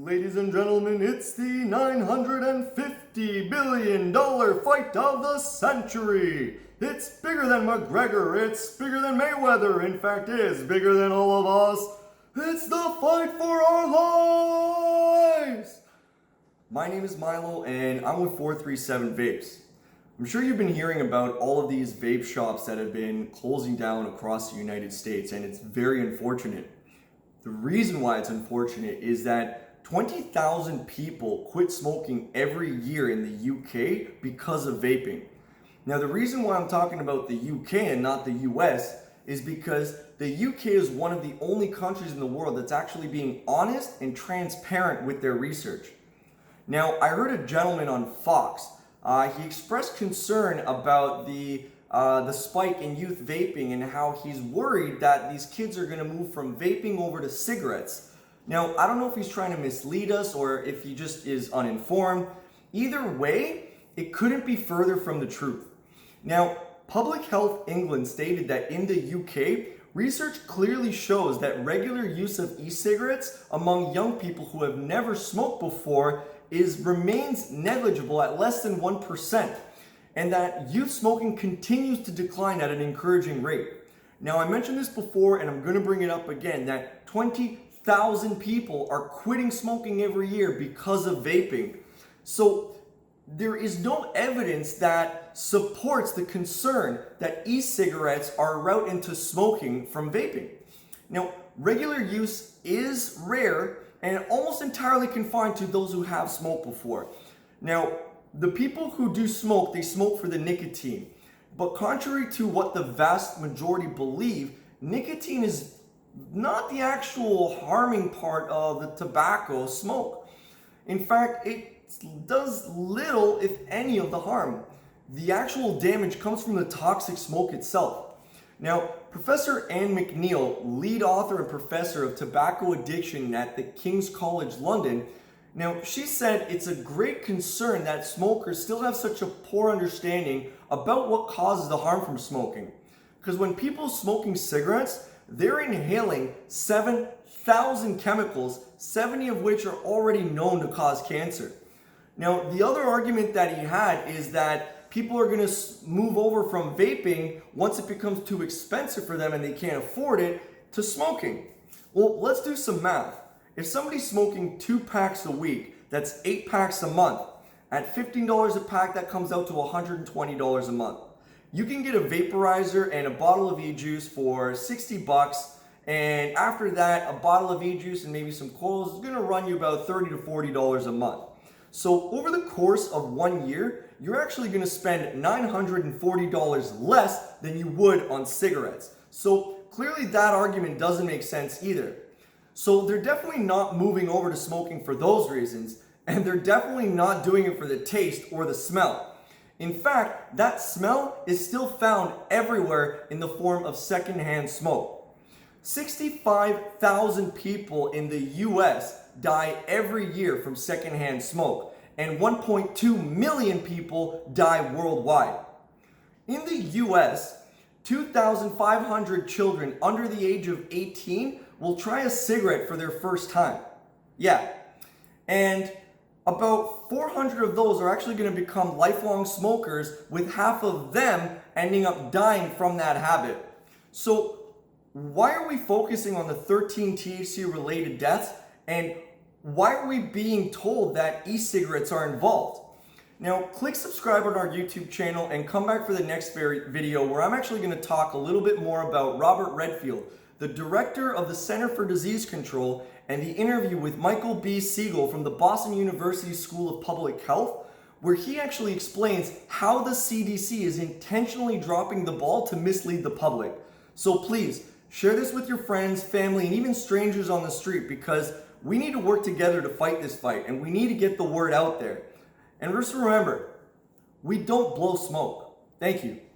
Ladies and gentlemen, it's the $950 billion fight of the century. It's bigger than McGregor, it's bigger than Mayweather, in fact it's bigger than all of us. It's the fight for our lives! My name is Milo and I'm with 437 Vapes. I'm sure you've been hearing about all of these vape shops that have been closing down across the United States, and it's very unfortunate. The reason why it's unfortunate is that 20,000 people quit smoking every year in the UK because of vaping. Now, the reason why I'm talking about the UK and not the US is because the UK is one of the only countries in the world that's actually being honest and transparent with their research. Now, I heard a gentleman on Fox, he expressed concern about the spike in youth vaping and how he's worried that these kids are going to move from vaping over to cigarettes. Now, I don't know if he's trying to mislead us or if he just is uninformed. Either way, it couldn't be further from the truth. Now, Public Health England stated that in the UK, research clearly shows that regular use of e-cigarettes among young people who have never smoked before remains negligible at less than 1%, and that youth smoking continues to decline at an encouraging rate. Now, I mentioned this before and I'm going to bring it up again, that 20,000 people are quitting smoking every year because of vaping. So there is no evidence that supports the concern that e-cigarettes are a route into smoking from vaping. Now, regular use is rare and almost entirely confined to those who have smoked before. Now, the people who do smoke, they smoke for the nicotine. But contrary to what the vast majority believe, nicotine is not the actual harming part of the tobacco smoke. In fact, it does little, if any, of the harm. The actual damage comes from the toxic smoke itself. Now, Professor Anne McNeil, lead author and professor of tobacco addiction at the King's College London, now she said it's a great concern that smokers still have such a poor understanding about what causes the harm from smoking. Because when people are smoking cigarettes, they're inhaling 7,000 chemicals, 70 of which are already known to cause cancer. Now, the other argument that he had is that people are going to move over from vaping once it becomes too expensive for them and they can't afford it to smoking. Well, let's do some math. If somebody's smoking 2 packs a week, that's 8 packs a month. At $15 a pack, that comes out to $120 a month. You can get a vaporizer and a bottle of e-juice for 60 bucks. And after that, a bottle of e-juice and maybe some coils is going to run you about $30 to $40 a month. So over the course of 1 year, you're actually going to spend $940 less than you would on cigarettes. So clearly that argument doesn't make sense either. So they're definitely not moving over to smoking for those reasons, and they're definitely not doing it for the taste or the smell. In fact, that smell is still found everywhere in the form of secondhand smoke. 65,000 people in the US die every year from secondhand smoke, and 1.2 million people die worldwide. In the US, 2,500 children under the age of 18 will try a cigarette for their first time. Yeah, and about 400 of those are actually going to become lifelong smokers, with half of them ending up dying from that habit. So why are we focusing on the 13 THC related deaths, and why are we being told that e-cigarettes are involved? Now, click subscribe on our YouTube channel and come back for the next video where I'm actually going to talk a little bit more about Robert Redfield, the director of the Center for Disease Control, and the interview with Michael B. Siegel from the Boston University School of Public Health, where he actually explains how the CDC is intentionally dropping the ball to mislead the public. So please, share this with your friends, family, and even strangers on the street, because we need to work together to fight this fight, and we need to get the word out there. And just remember, we don't blow smoke. Thank you.